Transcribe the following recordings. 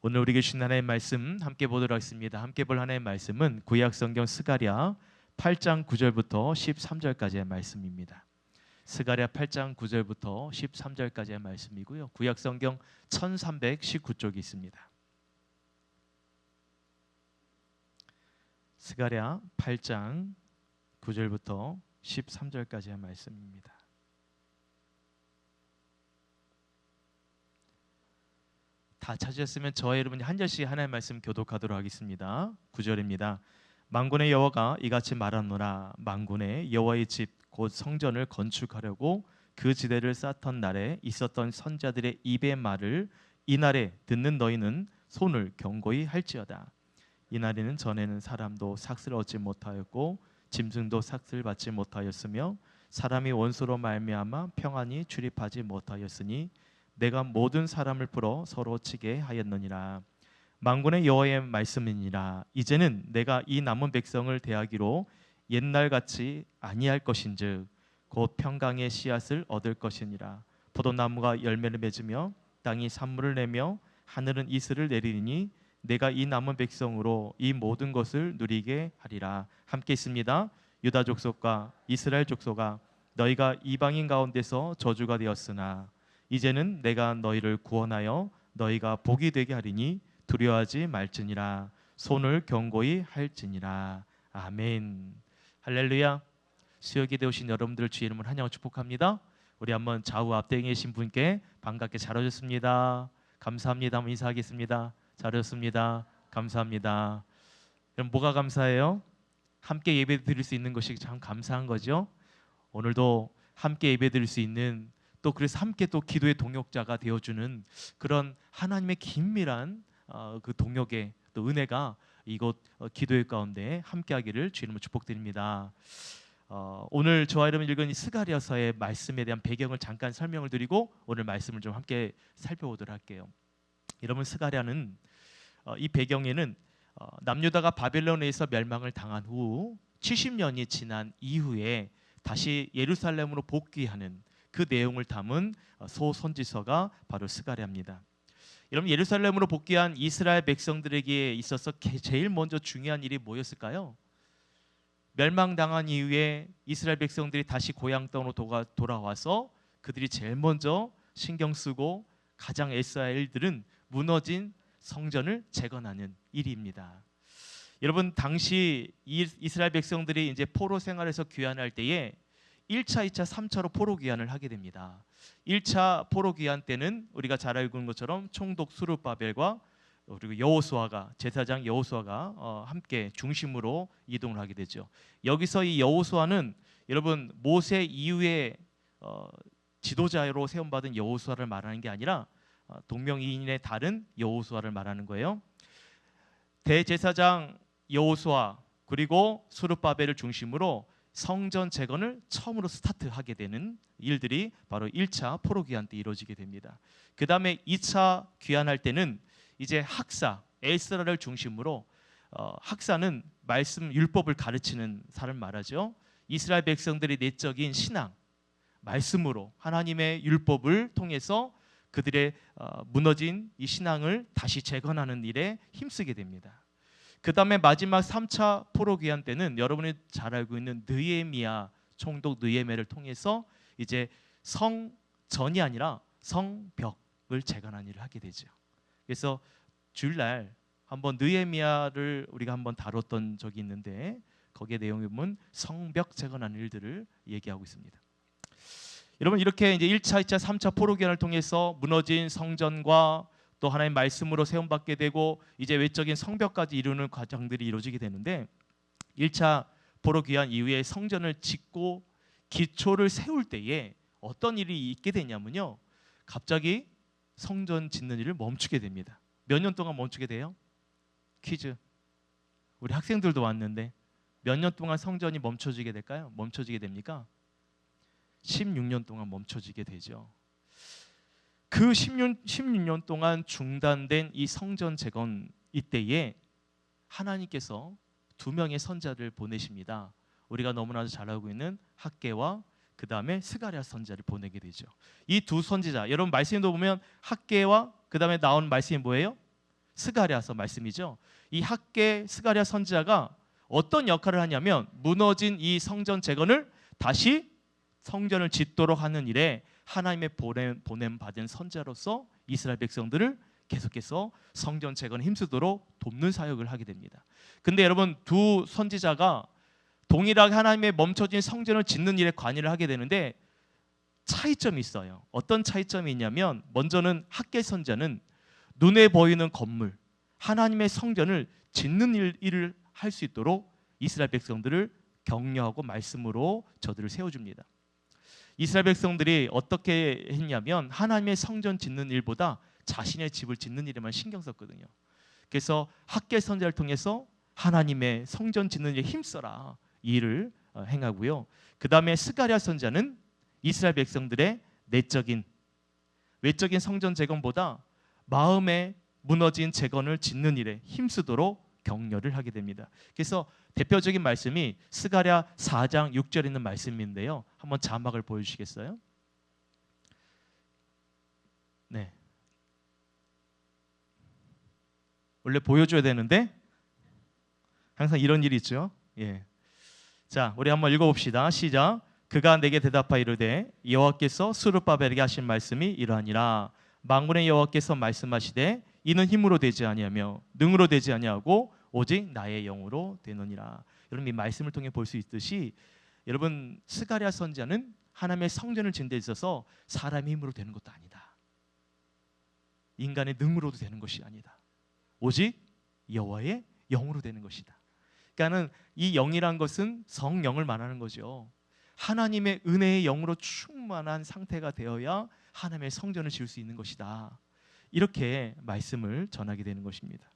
오늘 우리에게 주신 하나님의 말씀 함께 보도록 하겠습니다. 함께 볼 하나님의 말씀은 구약성경 스가랴 8장 9절부터 13절까지의 말씀입니다. 스가랴 8장 9절부터 13절까지의 말씀이고요. 구약성경 1319쪽이 있습니다. 스가랴 8장 9절부터 13절까지의 말씀입니다. 다 찾으셨으면 저와 여러분이 한 절씩 하나님의 말씀 교독하도록 하겠습니다. 9절입니다. 만군의 여호와가 이같이 말하노라. 만군의 여호와의 집 곧 성전을 건축하려고 그 지대를 쌓던 날에 있었던 선자들의 입의 말을 이날에 듣는 너희는 손을 경고히 할지어다. 이날에는 전에는 사람도 삭슬을 얻지 못하였고 짐승도 삭슬을 받지 못하였으며 사람이 원수로 말미암아 평안히 출입하지 못하였으니 내가 모든 사람을 풀어 서로 치게 하였느니라. 만군의 여호와의 말씀이니라. 이제는 내가 이 남은 백성을 대하기로 옛날같이 아니할 것인즉 곧 평강의 씨앗을 얻을 것이니라. 포도나무가 열매를 맺으며 땅이 산물을 내며 하늘은 이슬을 내리니 내가 이 남은 백성으로 이 모든 것을 누리게 하리라. 함께 있습니다. 유다 족속과 이스라엘 족속아, 너희가 이방인 가운데서 저주가 되었으나 이제는 내가 너희를 구원하여 너희가 복이 되게 하리니 두려워하지 말지니라. 손을 견고히 할지니라. 아멘. 할렐루야. 수요기에 오신 여러분들 주의 이름으로 환영을 축복합니다. 우리 한번 좌우 앞뒤에 계신 분께 반갑게 잘 오셨습니다. 감사합니다. 한번 인사하겠습니다. 잘 오셨습니다. 감사합니다. 여러분 뭐가 감사해요? 함께 예배 드릴 수 있는 것이 참 감사한 거죠. 오늘도 함께 예배 드릴 수 있는, 또 그래서 함께 또 기도의 동역자가 되어주는 그런 하나님의 긴밀한 그 동역의 또 은혜가 이곳 기도회 가운데 함께하기를 주님으로 축복드립니다. 오늘 저와 여러분 읽은 이 스가랴서의 말씀에 대한 배경을 잠깐 설명을 드리고 오늘 말씀을 좀 함께 살펴보도록 할게요. 여러분 스가랴는 이 배경에는 남유다가 바벨론에서 멸망을 당한 후 70년이 지난 이후에 다시 예루살렘으로 복귀하는 그 내용을 담은 소선지서가 바로 스가랴입니다. 여러분 예루살렘으로 복귀한 이스라엘 백성들에게 있어서 제일 먼저 중요한 일이 뭐였을까요? 멸망당한 이후에 이스라엘 백성들이 다시 고향 땅으로 돌아와서 그들이 제일 먼저 신경 쓰고 가장 애써야 할 일들은 무너진 성전을 재건하는 일입니다. 여러분 당시 이스라엘 백성들이 이제 포로 생활에서 귀환할 때에 1차, 2차, 3차로 포로 귀환을 하게 됩니다. 1차 포로 귀환 때는 우리가 잘 알고 있는 것처럼 총독 스룹바벨과 그리고 여호수아가, 제사장 여호수아가 함께 중심으로 이동을 하게 되죠. 여기서 이 여호수아는 여러분 모세 이후에 지도자로 세움받은 여호수아를 말하는 게 아니라 동명이인의 다른 여호수아를 말하는 거예요. 대제사장 여호수아 그리고 스룹바벨을 중심으로 성전 재건을 처음으로 스타트하게 되는 일들이 바로 1차 포로 귀환 때 이루어지게 됩니다. 그 다음에 2차 귀환할 때는 이제 학사 에스라를 중심으로 학사는 말씀 율법을 가르치는 사람을 말하죠. 이스라엘 백성들의 내적인 신앙, 말씀으로 하나님의 율법을 통해서 그들의 무너진 이 신앙을 다시 재건하는 일에 힘쓰게 됩니다. 그 다음에 마지막 3차 포로 귀환 때는 여러분이 잘 알고 있는 느헤미야 총독 느헤미야를 통해서 이제 성전이 아니라 성벽을 재건하는 일을 하게 되죠. 그래서 주일날 한번 느헤미야를 우리가 한번 다뤘던 적이 있는데 거기에 내용을 보면 성벽 재건하는 일들을 얘기하고 있습니다. 여러분 이렇게 이제 1차, 2차, 3차 포로 귀환을 통해서 무너진 성전과 또 하나님의 말씀으로 세움받게 되고 이제 외적인 성벽까지 이루는 과정들이 이루어지게 되는데 1차 포로 귀환 이후에 성전을 짓고 기초를 세울 때에 어떤 일이 있게 되냐면요, 갑자기 성전 짓는 일을 멈추게 됩니다. 몇 년 동안 멈추게 돼요? 퀴즈. 우리 학생들도 왔는데 몇 년 동안 성전이 멈춰지게 될까요? 멈춰지게 됩니까? 16년 동안 멈춰지게 되죠. 그 16년 동안 중단된 이 성전 재건 이때에 하나님께서 2명의 선자를 보내십니다. 우리가 너무나도 잘 알고 있는 학개와 그 다음에 스가랴 선자를 보내게 되죠. 이 두 선지자, 여러분 말씀도 보면 학개와 그 다음에 나온 말씀이 뭐예요? 스가랴서 말씀이죠. 이 학개 스가랴 선지자가 어떤 역할을 하냐면 무너진 이 성전 재건을 다시 성전을 짓도록 하는 일에 하나님의 보냄 받은 선지자로서 이스라엘 백성들을 계속해서 성전 재건에 힘쓰도록 돕는 사역을 하게 됩니다. 근데 여러분, 두 선지자가 동일하게 하나님의 멈춰진 성전을 짓는 일에 관여를 하게 되는데 차이점이 있어요. 어떤 차이점이 있냐면, 먼저는 학개 선지자는 눈에 보이는 건물, 하나님의 성전을 짓는 일을 할 수 있도록 이스라엘 백성들을 격려하고 말씀으로 저들을 세워줍니다. 이스라엘 백성들이 어떻게 했냐면 하나님의 성전 짓는 일보다 자신의 집을 짓는 일에만 신경 썼거든요. 그래서 학개 선지자를 통해서 하나님의 성전 짓는 일에 힘써라, 이 일을 행하고요. 그 다음에 스가랴 선지자는 이스라엘 백성들의 외적인 성전 재건보다 마음의 무너진 재건을 짓는 일에 힘쓰도록 격려를 하게 됩니다. 그래서 대표적인 말씀이 스가랴 4장 6절에 있는 말씀인데요. 한번 자막을 보여주시겠어요? 네. 원래 보여줘야 되는데 항상 이런 일이 있죠. 예. 자, 우리 한번 읽어봅시다. 시작. 그가 내게 대답하여 이르되 여호와께서 스룹바벨에게 하신 말씀이 이러하니라. 만군의 여호와께서 말씀하시되 이는 힘으로 되지 아니하며 능으로 되지 아니하고 오직 나의 영으로 되느니라. 여러분, 이 말씀을 통해 볼 수 있듯이 여러분, 스가랴 선지자는 하나님의 성전을 짓는 데 있어서 사람의 힘으로 되는 것도 아니다. 인간의 능으로도 되는 것이 아니다. 오직 여호와의 영으로 되는 것이다. 그러니까는 이 영이란 것은 성령을 말하는 거죠. 하나님의 은혜의 영으로 충만한 상태가 되어야 하나님의 성전을 지을 수 있는 것이다. 이렇게 말씀을 전하게 되는 것입니다.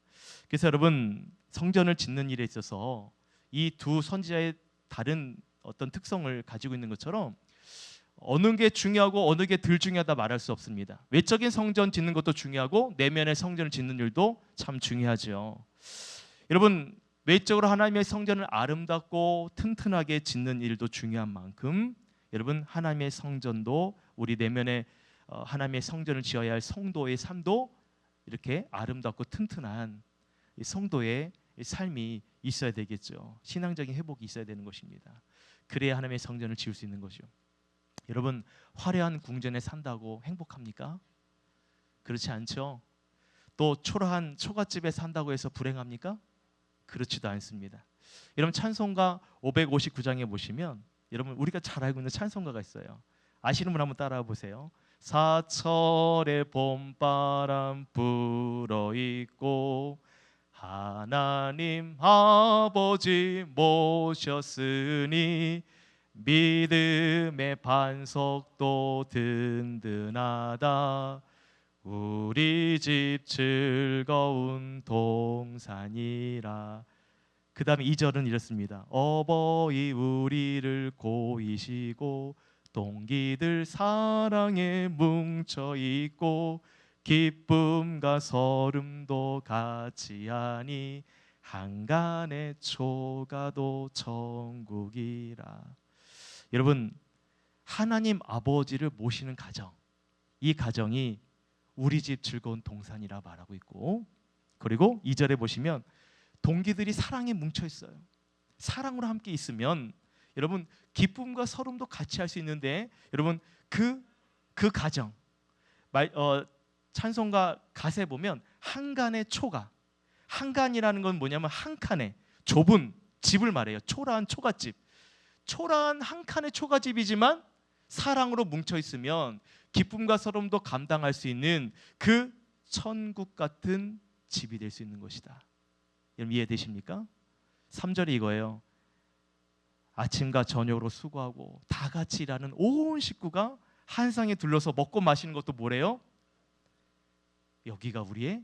그래서 여러분, 성전을 짓는 일에 있어서 이 두 선지자의 다른 어떤 특성을 가지고 있는 것처럼 어느 게 중요하고 어느 게 덜 중요하다 말할 수 없습니다. 외적인 성전 짓는 것도 중요하고 내면의 성전을 짓는 일도 참 중요하죠. 여러분, 외적으로 하나님의 성전을 아름답고 튼튼하게 짓는 일도 중요한 만큼 여러분, 하나님의 성전도 우리 내면에 하나님의 성전을 지어야 할 성도의 삶도 이렇게 아름답고 튼튼한 성도의 삶이 있어야 되겠죠. 신앙적인 회복이 있어야 되는 것입니다. 그래야 하나님의 성전을 지을 수 있는 거죠. 여러분, 화려한 궁전에 산다고 행복합니까? 그렇지 않죠. 또 초라한 초가집에 산다고 해서 불행합니까? 그렇지도 않습니다. 여러분, 찬송가 559장에 보시면 여러분, 우리가 잘 알고 있는 찬송가가 있어요. 아시는 분 한번 따라와 보세요. 사철의 봄바람 불어있고 하나님 아버지 모셨으니 믿음의 반석도 든든하다. 우리 집 즐거운 동산이라. 그 다음에 2절은 이렇습니다. 어버이 우리를 고이시고 동기들 사랑에 뭉쳐있고 기쁨과 서름도 같이 하니 한간의 초가도 천국이라. 여러분, 하나님 아버지를 모시는 가정, 이 가정이 우리 집 즐거운 동산이라 말하고 있고, 그리고 2절에 보시면 동기들이 사랑에 뭉쳐 있어요. 사랑으로 함께 있으면 여러분, 기쁨과 서름도 같이 할 수 있는데 여러분, 그 가정, 찬송가 가사에 보면 한간의 초가, 한간이라는 건 뭐냐면 한 칸의 좁은 집을 말해요. 초라한 초가집, 초라한 한 칸의 초가집이지만 사랑으로 뭉쳐 있으면 기쁨과 서름도 감당할 수 있는 그 천국 같은 집이 될 수 있는 것이다. 여러분, 이해되십니까? 3절이 이거예요. 아침과 저녁으로 수고하고 다 같이 일하는 온 식구가 한 상에 둘러서 먹고 마시는 것도 뭐래요? 여기가 우리의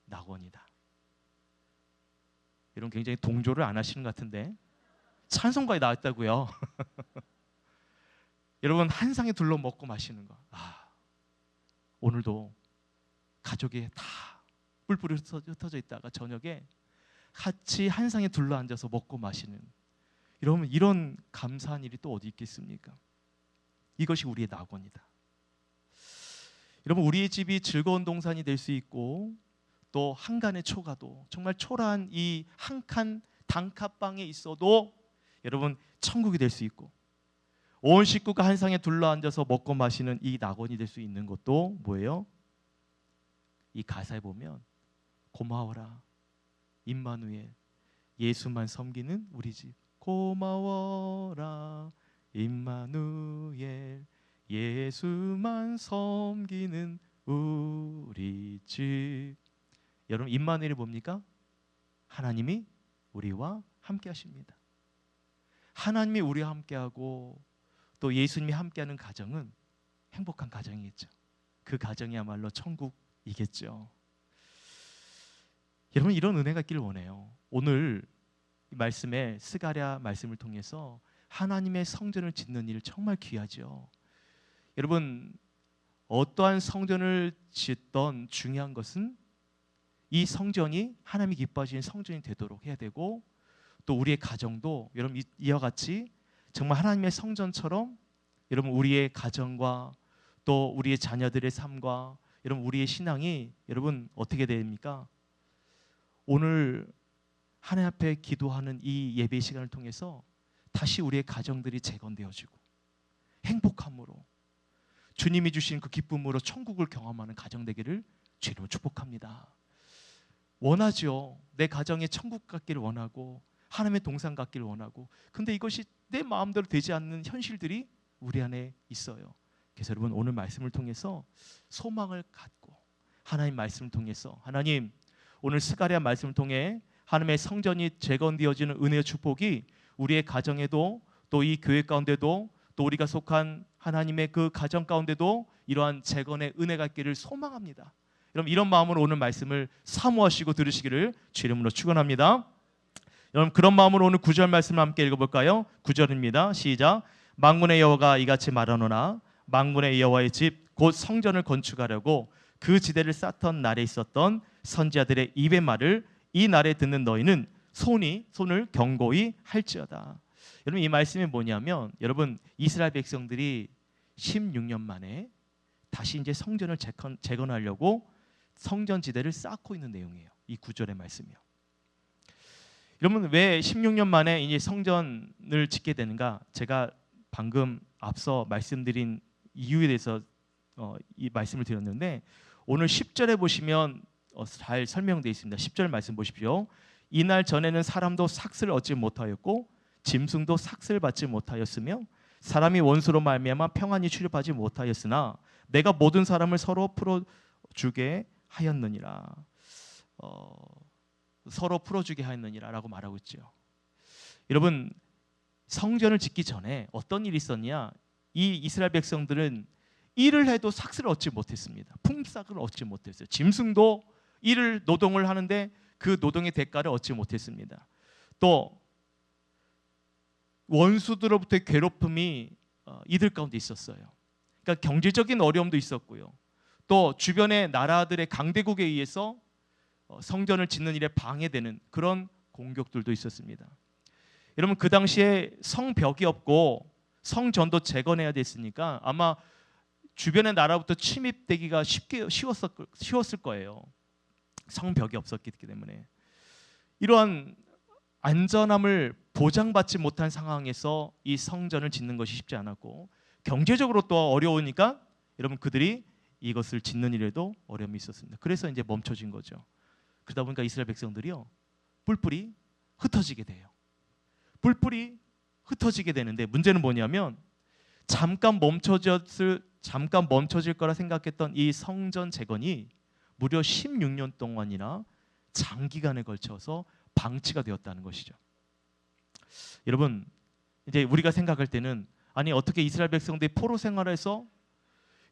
낙원이다. 여러분, 굉장히 동조를 안 하시는 것 같은데 찬송가에 나왔다고요. 여러분, 한 상에 둘러 먹고 마시는 거. 오늘도 가족이 다 뿔뿔이 흩어져 있다가 저녁에 같이 한 상에 둘러 앉아서 먹고 마시는, 여러분, 이런 감사한 일이 또 어디 있겠습니까? 이것이 우리의 낙원이다. 여러분, 우리의 집이 즐거운 동산이 될 수 있고 또 한간의 초가도 정말 초라한 이 한 칸 단칸방에 있어도 여러분 천국이 될 수 있고 온 식구가 한 상에 둘러앉아서 먹고 마시는 이 낙원이 될 수 있는 것도 뭐예요? 이 가사에 보면 고마워라 임마누엘 예수만 섬기는 우리 집 고마워라 임마누엘 예수만 섬기는 우리 집. 여러분 임마누엘이 뭡니까? 하나님이 우리와 함께 하십니다. 하나님이 우리와 함께하고 또 예수님이 함께하는 가정은 행복한 가정이겠죠. 그 가정이야말로 천국이겠죠. 여러분 이런 은혜가 있기를 원해요. 오늘 이 말씀에 스가랴 말씀을 통해서 하나님의 성전을 짓는 일 정말 귀하죠. 여러분 어떠한 성전을 짓던 중요한 것은 이 성전이 하나님이 기뻐하시는 성전이 되도록 해야 되고 또 우리의 가정도 여러분 이와 같이 정말 하나님의 성전처럼 여러분 우리의 가정과 또 우리의 자녀들의 삶과 여러분 우리의 신앙이 여러분 어떻게 됩니까? 오늘 하나님 앞에 기도하는 이 예배 시간을 통해서 다시 우리의 가정들이 재건되어지고 행복함으로 주님이 주신 그 기쁨으로 천국을 경험하는 가정 되기를 주님으로 축복합니다. 원하죠. 내 가정에 천국 같기를 원하고 하나님의 동산 같기를 원하고 근데 이것이 내 마음대로 되지 않는 현실들이 우리 안에 있어요. 그래서 여러분 오늘 말씀을 통해서 소망을 갖고 하나님 말씀을 통해서 하나님 오늘 스가랴 말씀을 통해 하나님의 성전이 재건되어지는 은혜의 축복이 우리의 가정에도 또 이 교회 가운데도 또 우리가 속한 하나님의 그 가정 가운데도 이러한 재건의 은혜가 있기를 소망합니다. 여러분 이런 마음으로 오늘 말씀을 사모하시고 들으시기를 주 이름으로 축원합니다. 여러분 그런 마음으로 오늘 9절 말씀을 함께 읽어볼까요? 9절입니다. 시작. 만군의 여호와가 이같이 말하노라 만군의 여호와의 집 곧 성전을 건축하려고 그 지대를 쌓던 날에 있었던 선지자들의 입의 말을 이 날에 듣는 너희는 손을 경고히 할지어다. 여러분 이 말씀이 뭐냐면 여러분 이스라엘 백성들이 16년 만에 다시 이제 성전을 재건하려고 성전 지대를 쌓고 있는 내용이에요. 이 9절의 말씀이요. 여러분 왜 16년 만에 이제 성전을 짓게 되는가? 제가 방금 앞서 말씀드린 이유에 대해서 이 말씀을 드렸는데 오늘 10절에 보시면 잘 설명되어 있습니다. 10절 말씀 보십시오. 이날 전에는 사람도 삭슬을 얻지 못하였고 짐승도 삭슬을 받지 못하였으며 사람이 원수로 말미암아 평안히 출입하지 못하였으나 내가 모든 사람을 서로 풀어주게 하였느니라. 서로 풀어주게 하였느니라라고 말하고 있죠. 여러분 성전을 짓기 전에 어떤 일이 있었냐? 이 이스라엘 백성들은 일을 해도 삭슬을 얻지 못했습니다. 품삯을 얻지 못했어요. 짐승도 일을 노동을 하는데 그 노동의 대가를 얻지 못했습니다. 또 원수들로부터의 괴롭힘이 이들 가운데 있었어요. 그러니까 경제적인 어려움도 있었고요. 또 주변의 나라들의 강대국에 의해서 성전을 짓는 일에 방해되는 그런 공격들도 있었습니다. 여러분 그 당시에 성벽이 없고 성전도 재건해야 됐으니까 아마 주변의 나라부터 침입되기가 쉬웠을 거예요. 성벽이 없었기 때문에 이러한 안전함을 보장받지 못한 상황에서 이 성전을 짓는 것이 쉽지 않았고 경제적으로 또 어려우니까 여러분 그들이 이것을 짓는 일에도 어려움이 있었습니다. 그래서 이제 멈춰진 거죠. 그러다 보니까 이스라엘 백성들이요 뿔뿔이 흩어지게 돼요. 뿔뿔이 흩어지게 되는데 문제는 뭐냐면 잠깐 멈춰질 거라 생각했던 이 성전 재건이 무려 16년 동안이나 장기간에 걸쳐서 방치가 되었다는 것이죠. 여러분 이제 우리가 생각할 때는 아니 어떻게 이스라엘 백성들이 포로 생활에서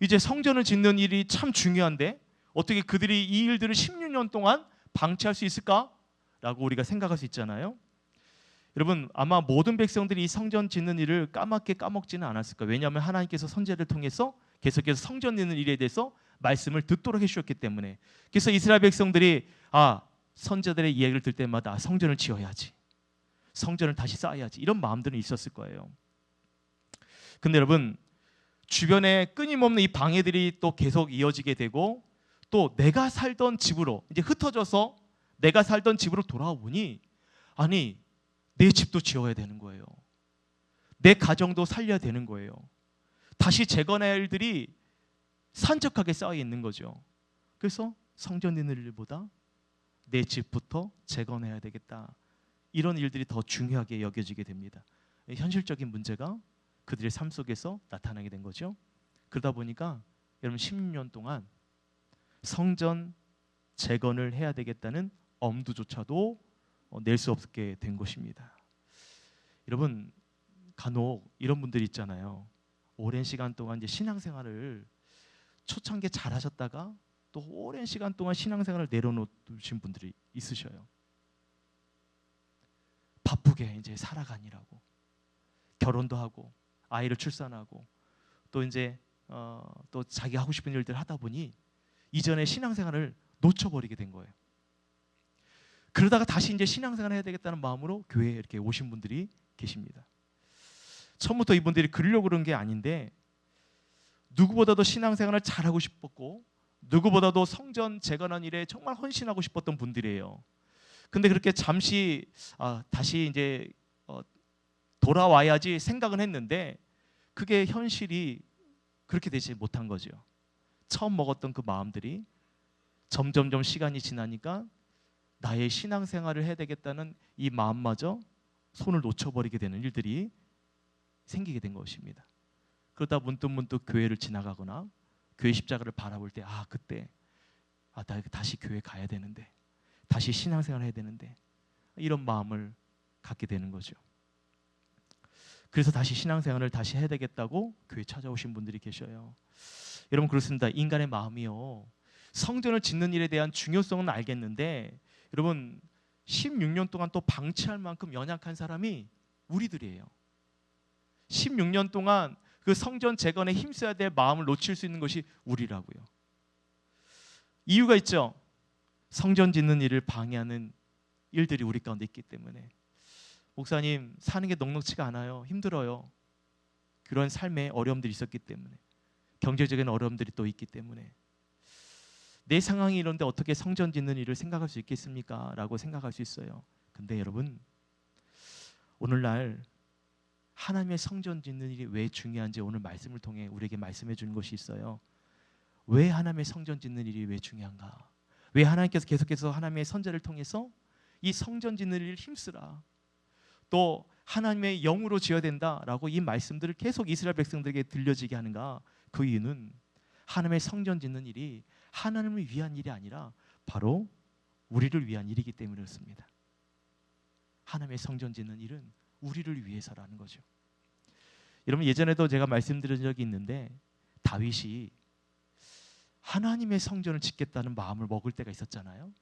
이제 성전을 짓는 일이 참 중요한데 어떻게 그들이 이 일들을 16년 동안 방치할 수 있을까라고 우리가 생각할 수 있잖아요. 여러분 아마 모든 백성들이 이 성전 짓는 일을 까맣게 까먹지는 않았을 거예요. 왜냐하면 하나님께서 선지자를 통해서 계속해서 성전 짓는 일에 대해서 말씀을 듣도록 해주셨기 때문에. 그래서 이스라엘 백성들이 선지자들의 이야기를 들 때마다 성전을 지어야지, 성전을 다시 쌓아야지 이런 마음들은 있었을 거예요. 근데 여러분 주변에 끊임없는 이 방해들이 또 계속 이어지게 되고 또 내가 살던 집으로 이제 흩어져서 내가 살던 집으로 돌아와 보니 아니 내 집도 지어야 되는 거예요. 내 가정도 살려야 되는 거예요. 다시 재건해야 할 일들이 산적하게 쌓여 있는 거죠. 그래서 성전 짓는 일보다 내 집부터 재건해야 되겠다. 이런 일들이 더 중요하게 여겨지게 됩니다. 현실적인 문제가 그들의 삶 속에서 나타나게 된 거죠. 그러다 보니까 여러분 16년 동안 성전 재건을 해야 되겠다는 엄두조차도 낼 수 없게 된 것입니다. 여러분 간혹 이런 분들이 있잖아요. 오랜 시간 동안 이제 신앙생활을 초창기에 잘하셨다가 또 오랜 시간 동안 신앙생활을 내려놓으신 분들이 있으셔요. 바쁘게 이제 살아가니라고 결혼도 하고 아이를 출산하고 또 이제 또 자기 하고 싶은 일들 하다 보니 이전에 신앙생활을 놓쳐버리게 된 거예요. 그러다가 다시 이제 신앙생활을 해야 되겠다는 마음으로 교회에 이렇게 오신 분들이 계십니다. 처음부터 이분들이 그러려고 그런 게 아닌데 누구보다도 신앙생활을 잘하고 싶었고 누구보다도 성전 재건한 일에 정말 헌신하고 싶었던 분들이에요. 근데 그렇게 잠시 다시 이제 돌아와야지 생각은 했는데 그게 현실이 그렇게 되지 못한 거죠. 처음 먹었던 그 마음들이 점점점 시간이 지나니까 나의 신앙생활을 해야 되겠다는 이 마음마저 손을 놓쳐버리게 되는 일들이 생기게 된 것입니다. 그러다 문득문득 교회를 지나가거나 교회 십자가를 바라볼 때 그때 나 다시 교회 가야 되는데 다시 신앙생활 해야 되는데 이런 마음을 갖게 되는 거죠. 그래서 다시 신앙생활을 다시 해야 되겠다고 교회 찾아오신 분들이 계셔요. 여러분 그렇습니다. 인간의 마음이요. 성전을 짓는 일에 대한 중요성은 알겠는데 여러분 16년 동안 또 방치할 만큼 연약한 사람이 우리들이에요. 16년 동안 그 성전 재건에 힘써야 될 마음을 놓칠 수 있는 것이 우리라고요. 이유가 있죠. 성전 짓는 일을 방해하는 일들이 우리 가운데 있기 때문에. 목사님 사는 게 넉넉지가 않아요. 힘들어요. 그런 삶에 어려움들이 있었기 때문에. 경제적인 어려움들이 또 있기 때문에. 내 상황이 이런데 어떻게 성전 짓는 일을 생각할 수 있겠습니까? 라고 생각할 수 있어요. 근데 여러분 오늘날 하나님의 성전 짓는 일이 왜 중요한지 오늘 말씀을 통해 우리에게 말씀해 주는 것이 있어요. 왜 하나님의 성전 짓는 일이 왜 중요한가? 왜 하나님께서 계속해서 하나님의 선자를 통해서 이 성전 짓는 일을 힘쓰라, 또 하나님의 영으로 지어야 된다라고 이 말씀들을 계속 이스라엘 백성들에게 들려지게 하는가? 그 이유는 하나님의 성전 짓는 일이 하나님을 위한 일이 아니라 바로 우리를 위한 일이기 때문에 그렇습니다. 하나님의 성전 짓는 일은 우리를 위해서라는 거죠. 여러분 예전에도 제가 말씀드린 적이 있는데 다윗이 하나님의 성전을 짓겠다는 마음을 먹을 때가 있었잖아요.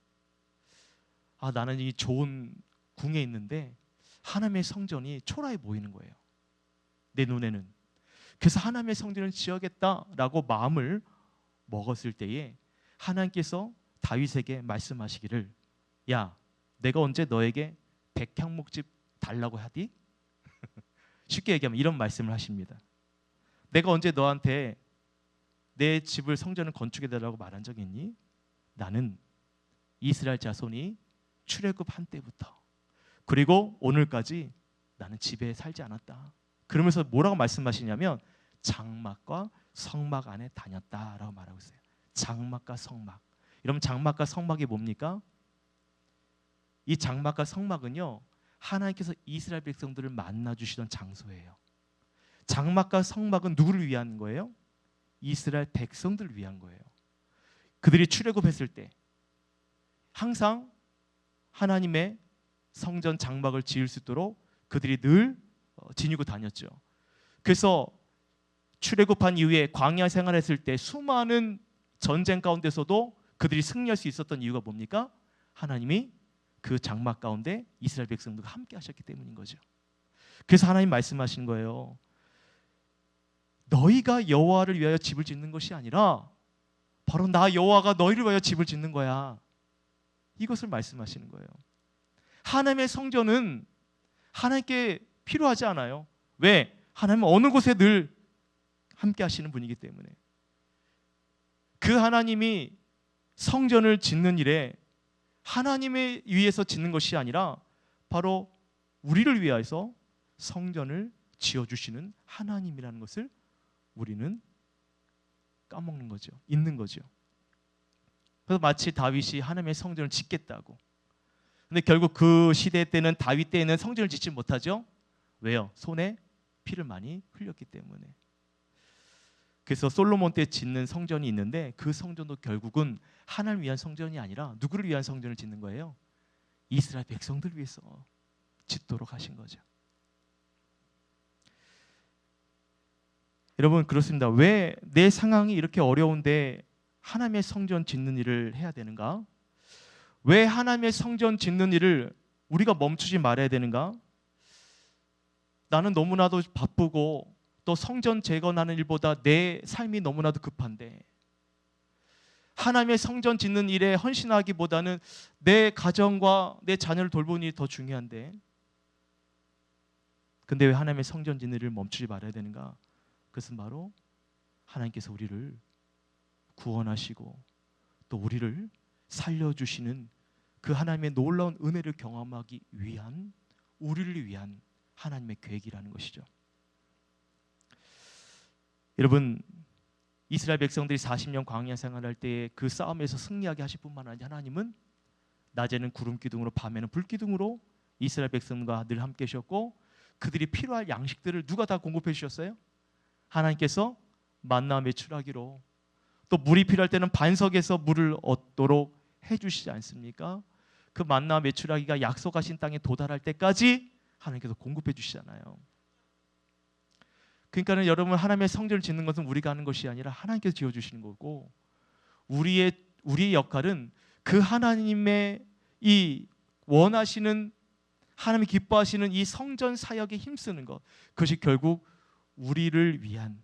나는 이 좋은 궁에 있는데 하나님의 성전이 초라해 보이는 거예요. 내 눈에는. 그래서 하나님의 성전을 지어야겠다라고 마음을 먹었을 때에 하나님께서 다윗에게 말씀하시기를 야 내가 언제 너에게 백향목집 달라고 하디? 쉽게 얘기하면 이런 말씀을 하십니다. 내가 언제 너한테 내 집을 성전을 건축해달라고 말한 적이 있니? 나는 이스라엘 자손이 출애굽 한 때부터 그리고 오늘까지 나는 집에 살지 않았다. 그러면서 뭐라고 말씀하시냐면 장막과 성막 안에 다녔다라고 말하고 있어요. 장막과 성막. 여러분 장막과 성막이 뭡니까? 이 장막과 성막은요 하나님께서 이스라엘 백성들을 만나주시던 장소예요. 장막과 성막은 누구를 위한 거예요? 이스라엘 백성들을 위한 거예요. 그들이 출애굽했을 때 항상 하나님의 성전 장막을 지을 수 있도록 그들이 늘 지니고 다녔죠. 그래서 출애굽한 이후에 광야 생활했을 때 수많은 전쟁 가운데서도 그들이 승리할 수 있었던 이유가 뭡니까? 하나님이 그 장막 가운데 이스라엘 백성들과 함께 하셨기 때문인 거죠. 그래서 하나님 말씀하신 거예요. 너희가 여호와를 위하여 집을 짓는 것이 아니라 바로 나 여호와가 너희를 위하여 집을 짓는 거야. 이것을 말씀하시는 거예요. 하나님의 성전은 하나님께 필요하지 않아요. 왜? 하나님은 어느 곳에 늘 함께 하시는 분이기 때문에. 그 하나님이 성전을 짓는 일에 하나님을 위해서 짓는 것이 아니라 바로 우리를 위해서 성전을 지어주시는 하나님이라는 것을 우리는 까먹는 거죠. 잊는 거죠. 그래서 마치 다윗이 하나님의 성전을 짓겠다고. 근데 결국 그 시대 때는, 다윗 때에는 성전을 짓지 못하죠. 왜요? 손에 피를 많이 흘렸기 때문에. 그래서 솔로몬 때 짓는 성전이 있는데 그 성전도 결국은 하나님을 위한 성전이 아니라 누구를 위한 성전을 짓는 거예요? 이스라엘 백성들을 위해서 짓도록 하신 거죠. 여러분, 그렇습니다. 왜 내 상황이 이렇게 어려운데 하나님의 성전 짓는 일을 해야 되는가? 왜 하나님의 성전 짓는 일을 우리가 멈추지 말아야 되는가? 나는 너무나도 바쁘고 또 성전 재건하는 일보다 내 삶이 너무나도 급한데, 하나님의 성전 짓는 일에 헌신하기보다는 내 가정과 내 자녀를 돌보는 일이 더 중요한데, 근데 왜 하나님의 성전 짓는 일을 멈추지 말아야 되는가? 그것은 바로 하나님께서 우리를 구원하시고 또 우리를 살려주시는 그 하나님의 놀라운 은혜를 경험하기 위한, 우리를 위한 하나님의 계획이라는 것이죠. 여러분, 이스라엘 백성들이 40년 광야 생활할 때에 그 싸움에서 승리하게 하실 뿐만 아니라 하나님은 낮에는 구름 기둥으로 밤에는 불 기둥으로 이스라엘 백성과 늘 함께 하셨고, 그들이 필요할 양식들을 누가 다 공급해 주셨어요? 하나님께서 만나 매출하기로, 또 물이 필요할 때는 반석에서 물을 얻도록 해주시지 않습니까? 그 만나 매출하기가 약속하신 땅에 도달할 때까지 하나님께서 공급해 주시잖아요. 그러니까는 여러분, 하나님의 성전을 짓는 것은 우리가 하는 것이 아니라 하나님께서 지어주시는 거고, 우리의 역할은 그 하나님의 이 원하시는, 하나님이 기뻐하시는 이 성전 사역에 힘쓰는 것, 그것이 결국 우리를 위한,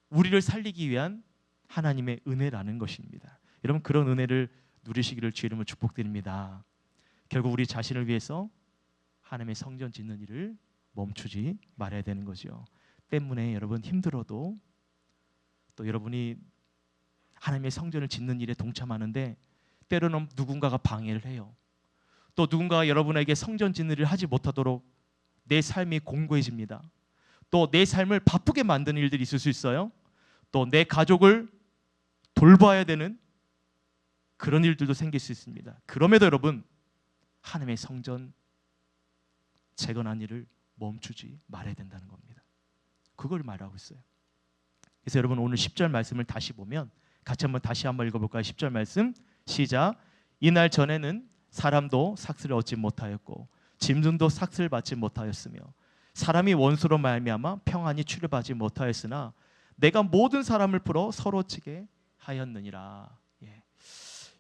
우리를 살리기 위한 하나님의 은혜라는 것입니다. 여러분, 그런 은혜를 누리시기를 주의 이름으로 축복드립니다. 결국 우리 자신을 위해서 하나님의 성전 짓는 일을 멈추지 말아야 되는 거죠. 때문에 여러분, 힘들어도 또 여러분이 하나님의 성전을 짓는 일에 동참하는데 때로는 누군가가 방해를 해요. 또 누군가가 여러분에게 성전 짓는 일을 하지 못하도록 내 삶이 공고해집니다. 또 내 삶을 바쁘게 만드는 일들이 있을 수 있어요. 또 내 가족을 돌봐야 되는 그런 일들도 생길 수 있습니다. 그럼에도 여러분, 하나님의 성전 재건한 일을 멈추지 말아야 된다는 겁니다. 그걸 말하고 있어요. 그래서 여러분, 오늘 10절 말씀을 다시 보면 같이 다시 한번 읽어볼까요? 10절 말씀 시작. 이날 전에는 사람도 삭슬을 얻지 못하였고 짐승도 삭슬을 받지 못하였으며 사람이 원수로 말미암아 평안히 출입하지 못하였으나 내가 모든 사람을 풀어 서로 치게 하였느니라. 예.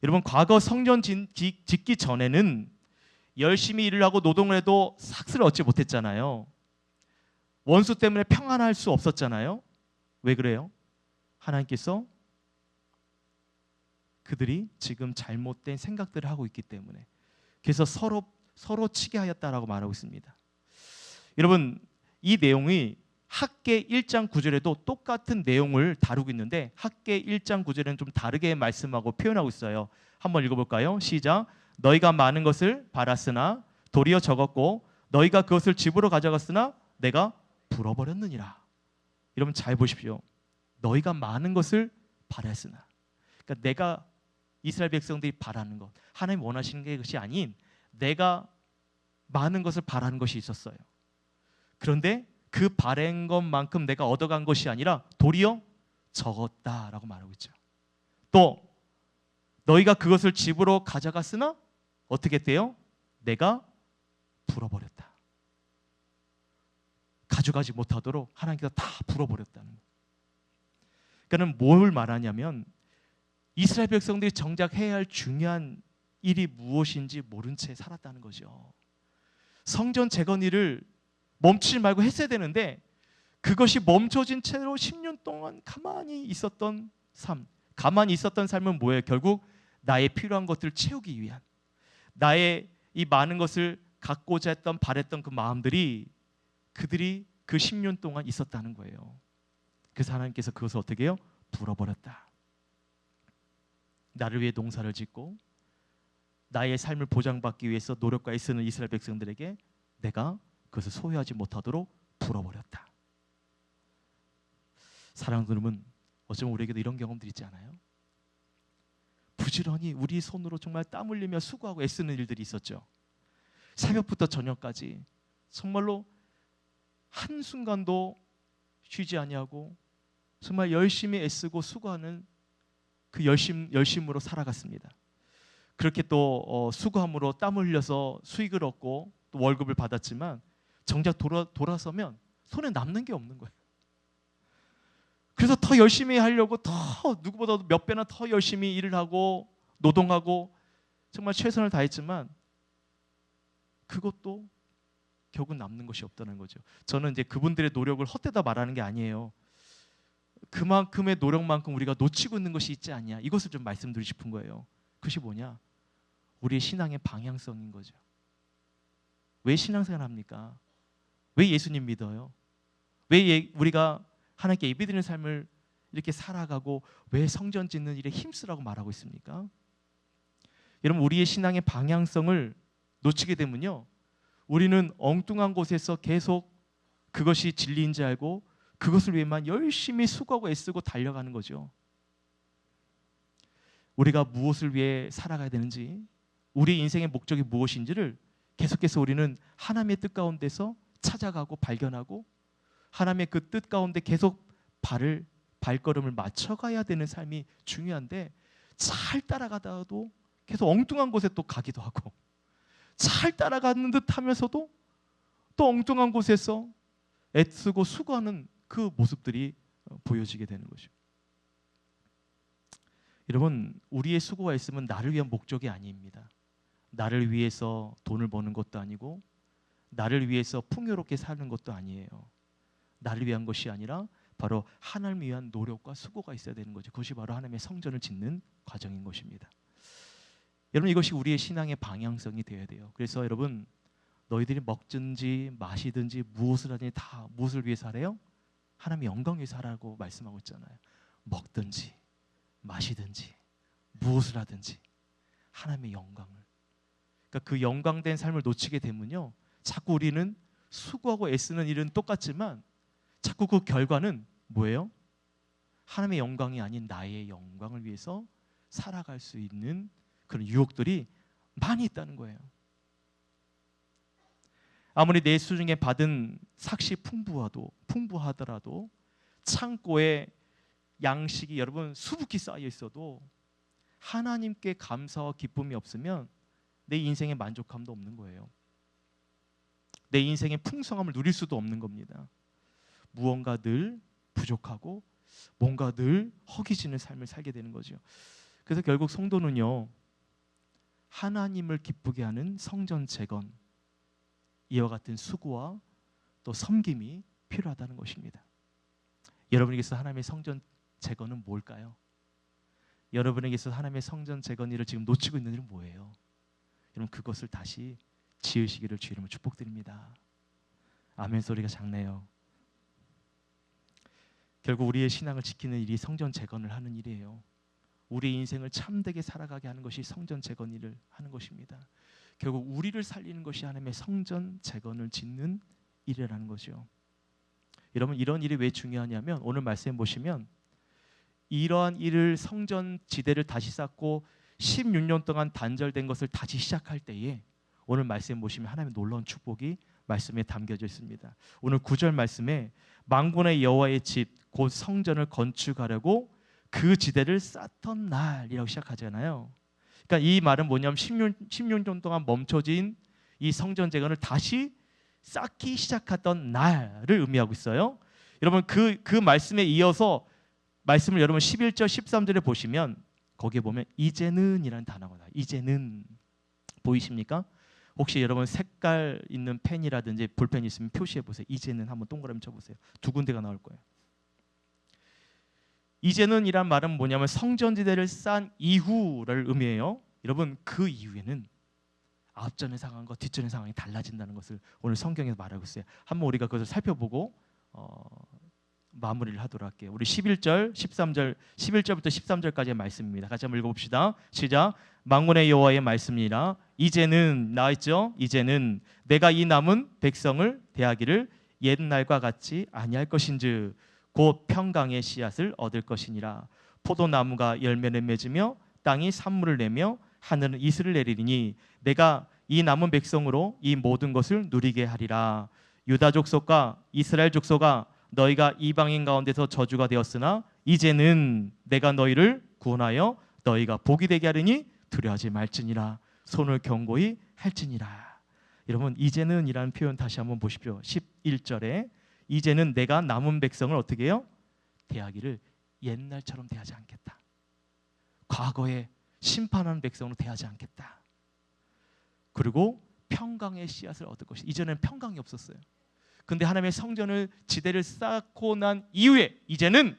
여러분, 과거 성전 짓기 전에는 열심히 일을 하고 노동을 해도 삭슬을 얻지 못했잖아요. 원수 때문에 평안할 수 없었잖아요. 왜 그래요? 하나님께서 그들이 지금 잘못된 생각들을 하고 있기 때문에, 그래서 서로 치게 하였다라고 말하고 있습니다. 여러분, 이 내용이 학개 1장 9절에도 똑같은 내용을 다루고 있는데 학개 1장 9절에는 좀 다르게 말씀하고 표현하고 있어요. 한번 읽어볼까요? 시작. 너희가 많은 것을 바랐으나 도리어 적었고 너희가 그것을 집으로 가져갔으나 내가 불어버렸느니라. 여러분, 잘 보십시오. 너희가 많은 것을 바랐으나, 그러니까 내가, 이스라엘 백성들이 바라는 것, 하나님 원하시는 게 그것이 아닌 내가 많은 것을 바라는 것이 있었어요. 그런데 그 바란 것만큼 내가 얻어간 것이 아니라 도리어 적었다라고 말하고 있죠. 또 너희가 그것을 집으로 가져갔으나 어떻게 했대요? 내가 불어버렸다. 가져가지 못하도록 하나님께서 다 불어버렸다는 거예요. 그러니까 뭘 말하냐면 이스라엘 백성들이 정작 해야 할 중요한 일이 무엇인지 모른 채 살았다는 거죠. 성전 재건 일을 멈추지 말고 했어야 되는데 그것이 멈춰진 채로 10년 동안 가만히 있었던 삶. 가만히 있었던 삶은 뭐예요? 결국 나의 필요한 것들을 채우기 위한, 나의 이 많은 것을 갖고자 했던, 바랬던 그 마음들이 그들이 그 10년 동안 있었다는 거예요. 그래서 하나님께서 그것을 어떻게 해요? 불어버렸다. 나를 위해 농사를 짓고 나의 삶을 보장받기 위해서 노력과 애쓰는 이스라엘 백성들에게 내가 그것을 소유하지 못하도록 불어버렸다. 사랑하는 여러분, 어쩌면 우리에게도 이런 경험들 있지 않아요? 부지런히 우리 손으로 정말 땀 흘리며 수고하고 애쓰는 일들이 있었죠. 새벽부터 저녁까지 정말로 한순간도 쉬지 아니하고 정말 열심히 애쓰고 수고하는 그 열심으로 살아갔습니다. 그렇게 또 수고함으로 땀을 흘려서 수익을 얻고 또 월급을 받았지만 정작 돌아서면 손에 남는 게 없는 거예요. 그래서 더 열심히 하려고 더 누구보다도 몇 배나 더 열심히 일을 하고 노동하고 정말 최선을 다했지만 그것도 결국 남는 것이 없다는 거죠. 저는 이제 그분들의 노력을 헛되다 말하는 게 아니에요. 그만큼의 노력만큼 우리가 놓치고 있는 것이 있지 않냐, 이것을 좀 말씀드리고 싶은 거예요. 그것이 뭐냐? 우리의 신앙의 방향성인 거죠. 왜 신앙생활 합니까? 왜 예수님 믿어요? 왜 우리가 하나님께 예배드리는 삶을 이렇게 살아가고 왜 성전 짓는 일에 힘쓰라고 말하고 있습니까? 여러분, 우리의 신앙의 방향성을 놓치게 되면요, 우리는 엉뚱한 곳에서 계속 그것이 진리인지 알고 그것을 위해만 열심히 수고하고 애쓰고 달려가는 거죠. 우리가 무엇을 위해 살아가야 되는지, 우리 인생의 목적이 무엇인지를 계속해서 우리는 하나님의 뜻 가운데서 찾아가고 발견하고 하나님의 그 뜻 가운데 계속 발걸음을 맞춰가야 되는 삶이 중요한데, 잘 따라가다가도 계속 엉뚱한 곳에 또 가기도 하고 잘 따라가는 듯 하면서도 또 엉뚱한 곳에서 애쓰고 수고하는 그 모습들이 보여지게 되는 거죠. 여러분, 우리의 수고가 있으면 나를 위한 목적이 아닙니다. 나를 위해서 돈을 버는 것도 아니고 나를 위해서 풍요롭게 사는 것도 아니에요. 나를 위한 것이 아니라 바로 하나님을 위한 노력과 수고가 있어야 되는 거죠. 그것이 바로 하나님의 성전을 짓는 과정인 것입니다. 여러분, 이것이 우리의 신앙의 방향성이 되어야 돼요. 그래서 여러분, 너희들이 먹든지 마시든지 무엇을 하든지 다 무엇을 위해서 하래요? 하나님의 영광 위해서 하라고 말씀하고 있잖아요. 먹든지 마시든지 무엇을 하든지 하나님의 영광을, 그러니까 그 영광된 삶을 놓치게 되면요, 자꾸 우리는 수고하고 애쓰는 일은 똑같지만 자꾸 그 결과는 뭐예요? 하나님의 영광이 아닌 나의 영광을 위해서 살아갈 수 있는 그런 유혹들이 많이 있다는 거예요. 아무리 내 수중에 받은 삭시 풍부하더라도 창고에 양식이 여러분 수북히 쌓여 있어도 하나님께 감사와 기쁨이 없으면 내 인생의 만족감도 없는 거예요. 내 인생의 풍성함을 누릴 수도 없는 겁니다. 무언가 늘 부족하고 뭔가 늘 허기지는 삶을 살게 되는 거죠. 그래서 결국 성도는요, 하나님을 기쁘게 하는 성전 재건, 이와 같은 수고와 또 섬김이 필요하다는 것입니다. 여러분에게서 하나님의 성전 재건은 뭘까요? 여러분에게서 하나님의 성전 재건 일을 지금 놓치고 있는 일은 뭐예요? 여러분, 그것을 다시 지으시기를 주 이름으로 축복드립니다. 아멘 소리가 작네요. 결국 우리의 신앙을 지키는 일이 성전 재건을 하는 일이에요. 우리 인생을 참되게 살아가게 하는 것이 성전 재건 일을 하는 것입니다. 결국 우리를 살리는 것이 하나님의 성전 재건을 짓는 일이라는 거죠. 여러분, 이런 일이 왜 중요하냐면 오늘 말씀해 보시면 이러한 일을 성전 지대를 다시 쌓고 16년 동안 단절된 것을 다시 시작할 때에 오늘 말씀 보시면 하나님의 놀라운 축복이 말씀에 담겨져 있습니다. 오늘 9절 말씀에 만군의 여호와의 집 곧 성전을 건축하려고 그 지대를 쌓던 날이라고 시작하잖아요. 그러니까 이 말은 뭐냐면 16년 동안 멈춰진 이 성전 재건을 다시 쌓기 시작했던 날을 의미하고 있어요. 여러분, 그 말씀에 이어서 말씀을 여러분 11절 13절에 보시면 거기에 보면 이제는 이라는 단어가 나와요. 이제는 보이십니까? 혹시 여러분 색깔 있는 펜이라든지 볼펜 있으면 표시해 보세요. 이제는 한번 동그라미 쳐보세요. 두 군데가 나올 거예요. 이제는 이란 말은 뭐냐면 성전지대를 쌓은 이후를 의미해요. 여러분, 그 이후에는 앞전의 상황과 뒷전의 상황이 달라진다는 것을 오늘 성경에서 말하고 있어요. 한번 우리가 그것을 살펴보고 마무리를 하도록 할게요. 우리 11절, 13절, 11절부터 13절까지의 말씀입니다. 같이 한번 읽어봅시다. 시작. 만군의 여호와의 말씀이라. 이제는 나와있죠. 이제는 내가 이 남은 백성을 대하기를 옛날과 같이 아니할 것인즉 곧 평강의 씨앗을 얻을 것이니라. 포도나무가 열매를 맺으며 땅이 산물을 내며 하늘은 이슬을 내리니 내가 이 남은 백성으로 이 모든 것을 누리게 하리라. 유다 족속과 이스라엘 족속아, 너희가 이방인 가운데서 저주가 되었으나 이제는 내가 너희를 구원하여 너희가 복이 되게 하리니 두려워하지 말지니라. 손을 견고히 할지니라. 여러분, 이제는 이라는 표현 다시 한번 보십시오. 11절에 이제는 내가 남은 백성을 어떻게 해요? 대하기를 옛날처럼 대하지 않겠다. 과거에 심판하는 백성으로 대하지 않겠다. 그리고 평강의 씨앗을 얻을 것이. 이전에는 평강이 없었어요. 근데 하나님의 성전을 지대를 쌓고 난 이후에 이제는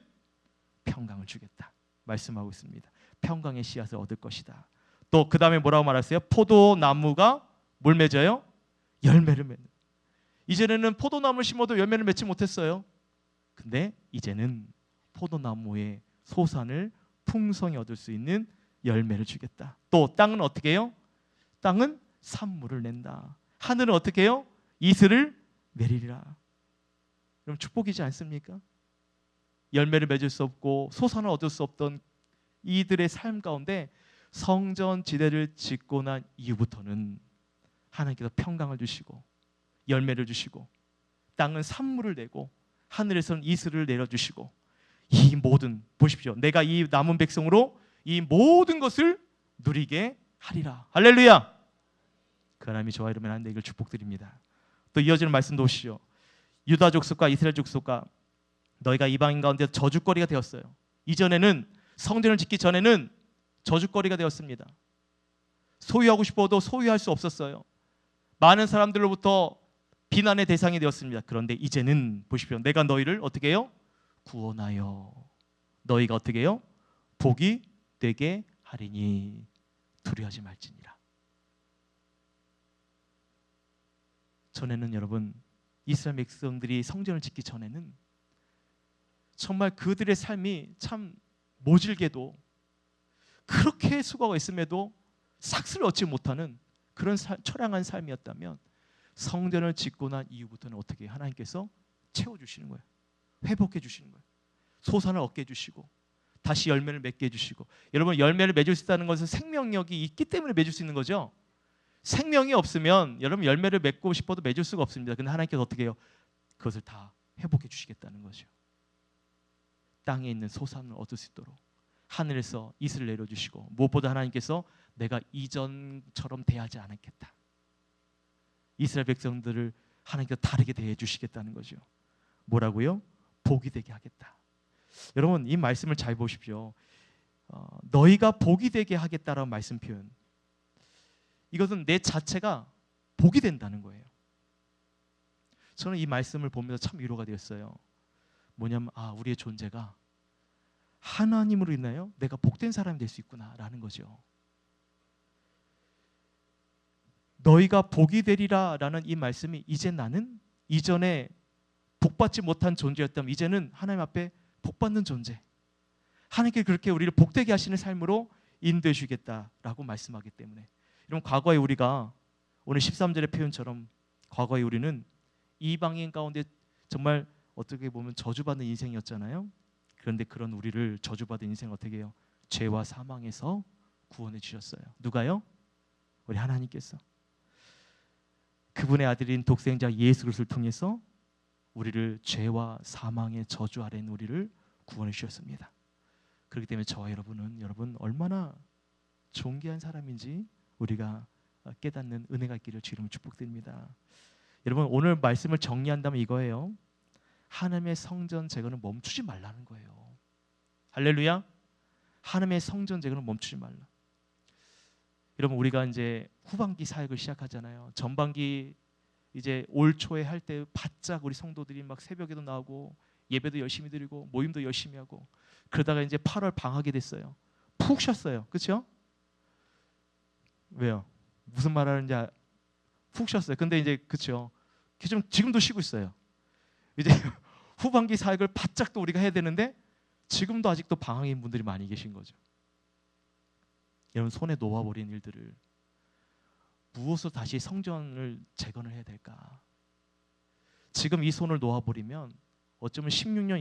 평강을 주겠다 말씀하고 있습니다. 평강의 씨앗을 얻을 것이다. 또 그 다음에 뭐라고 말했어요? 포도나무가 뭘 맺어요? 열매를 맺는. 이전에는 포도나무를 심어도 열매를 맺지 못했어요. 근데 이제는 포도나무의 소산을 풍성히 얻을 수 있는 열매를 주겠다. 또 땅은 어떻게 해요? 땅은 산물을 낸다. 하늘은 어떻게 해요? 이슬을 내리리라. 그럼 축복이지 않습니까? 열매를 맺을 수 없고 소산을 얻을 수 없던 이들의 삶 가운데 성전 지대를 짓고 난 이후부터는 하나님께서 평강을 주시고 열매를 주시고 땅은 산물을 내고 하늘에서는 이슬을 내려주시고 이 모든, 보십시오, 내가 이 남은 백성으로 이 모든 것을 누리게 하리라. 할렐루야. 그 하나님이 저와 여러분 하나님 되기를 축복드립니다. 또 이어지는 말씀도 보시죠. 유다 족속과 이스라엘 족속과 너희가 이방인 가운데 저주거리가 되었어요. 이전에는 성전을 짓기 전에는 저주거리가 되었습니다. 소유하고 싶어도 소유할 수 없었어요. 많은 사람들로부터 비난의 대상이 되었습니다. 그런데 이제는 보십시오. 내가 너희를 어떻게 해요? 구원하여 너희가 어떻게 해요? 복이 되게 하리니 두려워하지 말지니라. 전에는 여러분, 이스라엘 백성들이 성전을 짓기 전에는 정말 그들의 삶이 참 모질게도 그렇게 수고가 있음에도 삭스를 얻지 못하는 그런 처량한 삶이었다면 성전을 짓고 난 이후부터는 어떻게 하나님께서 채워주시는 거예요. 회복해 주시는 거예요. 소산을 얻게 해주시고 다시 열매를 맺게 해주시고. 여러분, 열매를 맺을 수 있다는 것은 생명력이 있기 때문에 맺을 수 있는 거죠. 생명이 없으면 여러분 열매를 맺고 싶어도 맺을 수가 없습니다. 근데 하나님께서 어떻게 해요? 그것을 다 회복해 주시겠다는 거죠. 땅에 있는 소산을 얻을 수 있도록 하늘에서 이슬을 내려주시고, 무엇보다 하나님께서 내가 이전처럼 대하지 않겠다. 이스라엘 백성들을 하나님께서 다르게 대해 주시겠다는 거죠. 뭐라고요? 복이 되게 하겠다. 여러분, 이 말씀을 잘 보십시오. 너희가 복이 되게 하겠다라는 말씀 표현, 이것은 내 자체가 복이 된다는 거예요. 저는 이 말씀을 보면서 참 위로가 되었어요. 뭐냐면 우리의 존재가 하나님으로 인하여 내가 복된 사람이 될 수 있구나라는 거죠. 너희가 복이 되리라라는 이 말씀이 이제 나는 이전에 복받지 못한 존재였다면 이제는 하나님 앞에 복받는 존재, 하나님께 그렇게 우리를 복되게 하시는 삶으로 인도해 주겠다라고 말씀하기 때문에, 여러분, 과거에 우리가 오늘 13절의 표현처럼 과거에 우리는 이방인 가운데 정말 어떻게 보면 저주받는 인생이었잖아요. 그런데 그런 우리를 저주받은 인생 어떻게 해요? 죄와 사망에서 구원해 주셨어요. 누가요? 우리 하나님께서 그분의 아들인 독생자 예수 그리스도를 통해서 우리를 죄와 사망의 저주 아래 있는 우리를 구원해 주셨습니다. 그렇기 때문에 저와 여러분 얼마나 존귀한 사람인지 우리가 깨닫는 은혜가 있기를 주 이름으로 축복드립니다. 여러분, 오늘 말씀을 정리한다면 이거예요. 하나님의 성전 제거는 멈추지 말라는 거예요. 할렐루야. 하나님의 성전 제거는 멈추지 말라. 여러분, 우리가 이제 후반기 사역을 시작하잖아요. 전반기 이제 올 초에 할 때 바짝 우리 성도들이 막 새벽에도 나오고 예배도 열심히 드리고 모임도 열심히 하고, 그러다가 이제 8월 방학이 됐어요. 푹 쉬었어요. 그렇죠? 왜요? 무슨 말 하는지 푹 쉬었어요. 근데 이제 그렇죠. 지금도 쉬고 있어요. 이제 후반기 사역을 바짝 또 우리가 해야 되는데 지금도 아직도 방황인 분들이 많이 계신 거죠. 여러분, 손에 놓아버린 일들을 무엇으로 다시 성전을 재건을 해야 될까? 지금 이 손을 놓아버리면 어쩌면 16년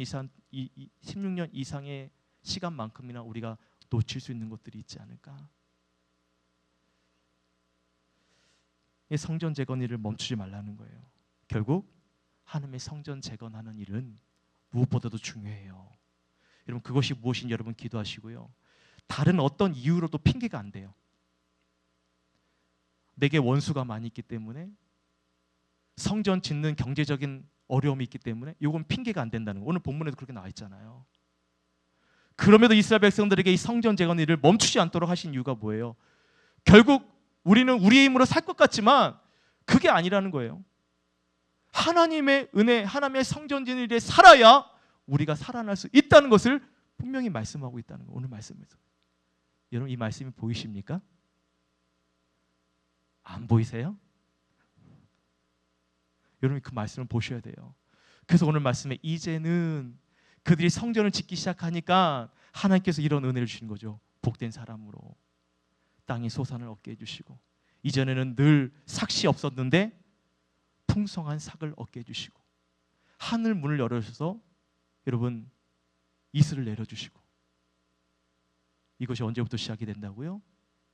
이상의 시간만큼이나 우리가 놓칠 수 있는 것들이 있지 않을까? 이 성전 재건 일을 멈추지 말라는 거예요. 결국 하나님의 성전 재건하는 일은 무엇보다도 중요해요. 여러분, 그것이 무엇인지 여러분 기도하시고요. 다른 어떤 이유로도 핑계가 안 돼요. 내게 원수가 많이 있기 때문에, 성전 짓는 경제적인 어려움이 있기 때문에 이건 핑계가 안 된다는 거. 오늘 본문에도 그렇게 나와 있잖아요. 그럼에도 이스라엘 백성들에게 이 성전 재건 일을 멈추지 않도록 하신 이유가 뭐예요? 결국 우리는 우리의 힘으로 살 것 같지만 그게 아니라는 거예요. 하나님의 은혜, 하나님의 성전 짓는 일에 살아야 우리가 살아날 수 있다는 것을 분명히 말씀하고 있다는 거예요. 오늘 말씀에서. 여러분, 이 말씀이 보이십니까? 안 보이세요? 여러분, 그 말씀을 보셔야 돼요. 그래서 오늘 말씀에 이제는 그들이 성전을 짓기 시작하니까 하나님께서 이런 은혜를 주신 거죠. 복된 사람으로 땅의 소산을 얻게 해주시고, 이전에는 늘 삭시 없었는데 풍성한 삭을 얻게 해주시고, 하늘 문을 열어주셔서 여러분 이슬을 내려주시고, 이것이 언제부터 시작이 된다고요?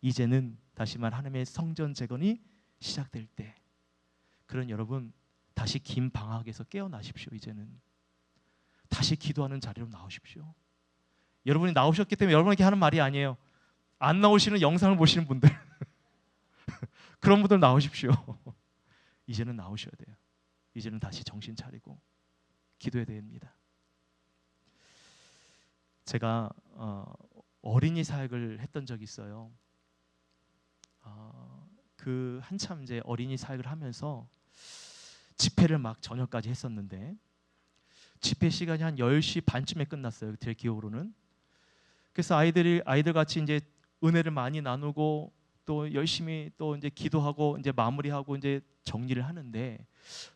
이제는, 다시 말 하나님의 성전 재건이 시작될 때, 그런 여러분 다시 긴 방학에서 깨어나십시오. 이제는 다시 기도하는 자리로 나오십시오. 여러분이 나오셨기 때문에 여러분에게 하는 말이 아니에요. 안 나오시는 영상을 보시는 분들 그런 분들 나오십시오. 이제는 나오셔야 돼요. 이제는 다시 정신 차리고 기도해야 됩니다. 제가 어린이 사역을 했던 적이 있어요. 그 한참 이제 어린이 사역을 하면서 집회를 막 저녁까지 했었는데, 집회 시간이 한 10시 반쯤에 끝났어요. 제 기억으로는. 그래서 아이들 같이 이제 은혜를 많이 나누고 또 열심히 또 이제 기도하고 이제 마무리하고 이제 정리를 하는데,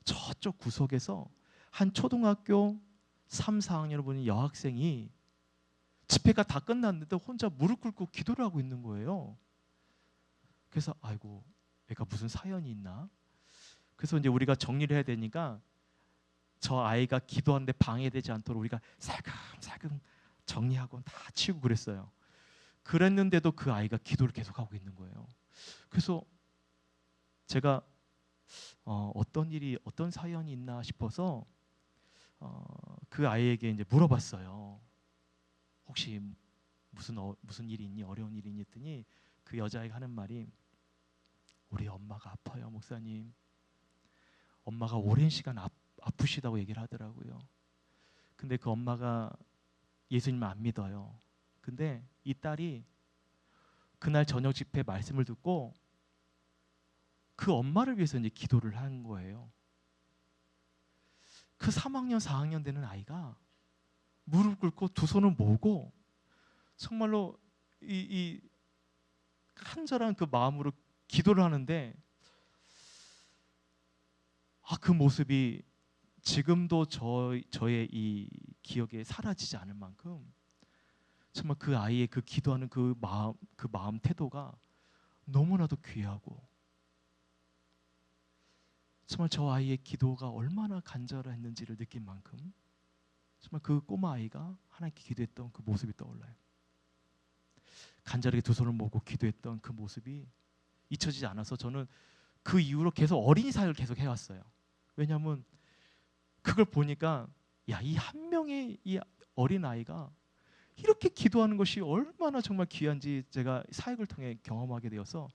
저쪽 구석에서 한 초등학교 3, 4학년 분이 여학생이 집회가 다 끝났는데 혼자 무릎 꿇고 기도를 하고 있는 거예요. 그래서 아이고, 애가 무슨 사연이 있나? 그래서 이제 우리가 정리를 해야 되니까 저 아이가 기도하는데 방해되지 않도록 우리가 살금살금 정리하고 다 치우고 그랬어요. 그랬는데도 그 아이가 기도를 계속하고 있는 거예요. 그래서 제가 어떤 일이, 어떤 사연이 있나 싶어서 그 아이에게 이제 물어봤어요. 혹시 무슨 일이 있니? 어려운 일이 있니? 했더니 그 여자아이가 하는 말이, 우리 엄마가 아파요, 목사님. 엄마가 오랜 시간 아프시다고 얘기를 하더라고요. 근데 그 엄마가 예수님을 안 믿어요. 근데 이 딸이 그날 저녁 집회 말씀을 듣고 그 엄마를 위해서 이제 기도를 한 거예요. 그 3학년, 4학년 되는 아이가 무릎 꿇고 두 손을 모으고 정말로 이 간절한 그 마음으로 기도를 하는데, 그 모습이 지금도 저의 이 기억에 사라지지 않을 만큼 정말 그 아이의 그 기도하는 그 마음 태도가 너무나도 귀하고, 정말 저 아이의 기도가 얼마나 간절했는지를 느낀 만큼 정말 그 꼬마 아이가 하나님께 기도했던 그 모습이 떠올라요. 간절하게 두 손을 모으고 기도했던 그 모습이 잊혀지지 않아서 저는 그 이후로 계속 어린이 사역을 계속 해왔어요. 왜냐하면 그걸 보니까, 야, 이 한 명의 이 어린 아이가 이렇게 기도하는 것이 얼마나 정말 귀한지 제가 사역을 통해 경험하게 되어서,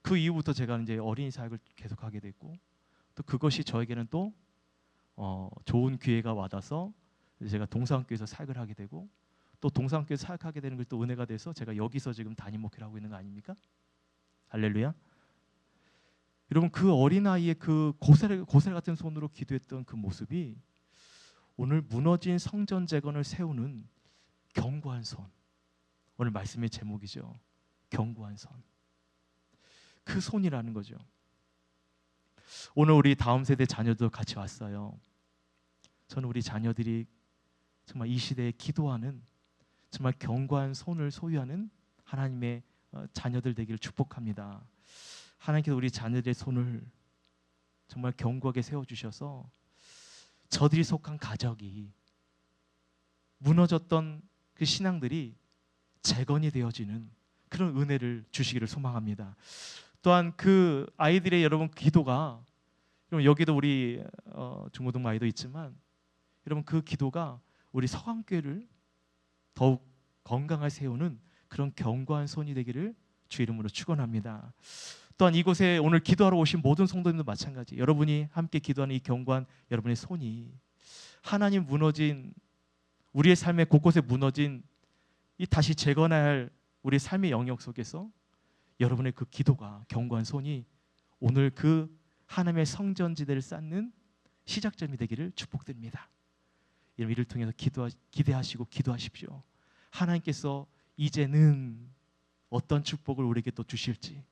그 이후부터 제가 이제 어린이 사역을 계속하게 됐고, 또 그것이 저에게는 또 좋은 기회가 와닿아서 제가 동산학교에서 사역을 하게 되고, 또 동산학교에서 사역하게 되는 것도 은혜가 돼서 제가 여기서 지금 담임 목회를 하고 있는 거 아닙니까? 할렐루야. 여러분, 그 어린아이의 그 고사리 같은 손으로 기도했던 그 모습이 오늘 무너진 성전 재건을 세우는 견고한 손, 오늘 말씀의 제목이죠. 견고한 손. 그 손이라는 거죠. 오늘 우리 다음 세대 자녀도 같이 왔어요. 저는 우리 자녀들이 정말 이 시대에 기도하는 정말 견고한 손을 소유하는 하나님의 자녀들 되기를 축복합니다. 하나님께서 우리 자녀들의 손을 정말 견고하게 세워주셔서 저들이 속한 가족이 무너졌던 그 신앙들이 재건이 되어지는 그런 은혜를 주시기를 소망합니다. 또한 그 아이들의 여러분 기도가, 여러분 여기도 우리 중고등 아이도 있지만 여러분 그 기도가 우리 서강교회를 더욱 건강하게 세우는 그런 견고한 손이 되기를 주 이름으로 축원합니다. 또한 이곳에 오늘 기도하러 오신 모든 성도님도 마찬가지, 여러분이 함께 기도하는 이 견고한 여러분의 손이 하나님 무너진 우리의 삶의 곳곳에 무너진 이 다시 재건해야 할 우리의 삶의 영역 속에서 여러분의 그 기도가 견고한 손이 오늘 그 하나님의 성전지대를 쌓는 시작점이 되기를 축복드립니다. 이를 통해서 기대하시고 기도하십시오. 하나님께서 이제는 어떤 축복을 우리에게 또 주실지,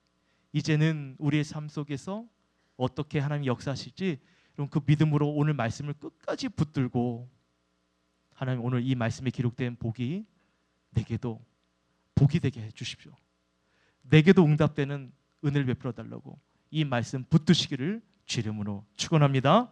이제는 우리의 삶 속에서 어떻게 하나님이 역사하실지, 여러분 그 믿음으로 오늘 말씀을 끝까지 붙들고, 하나님 오늘 이 말씀에 기록된 복이 내게도 복이 되게 해주십시오. 내게도 응답되는 은혜를 베풀어 달라고 이 말씀 붙드시기를 주 이름으로 축원합니다.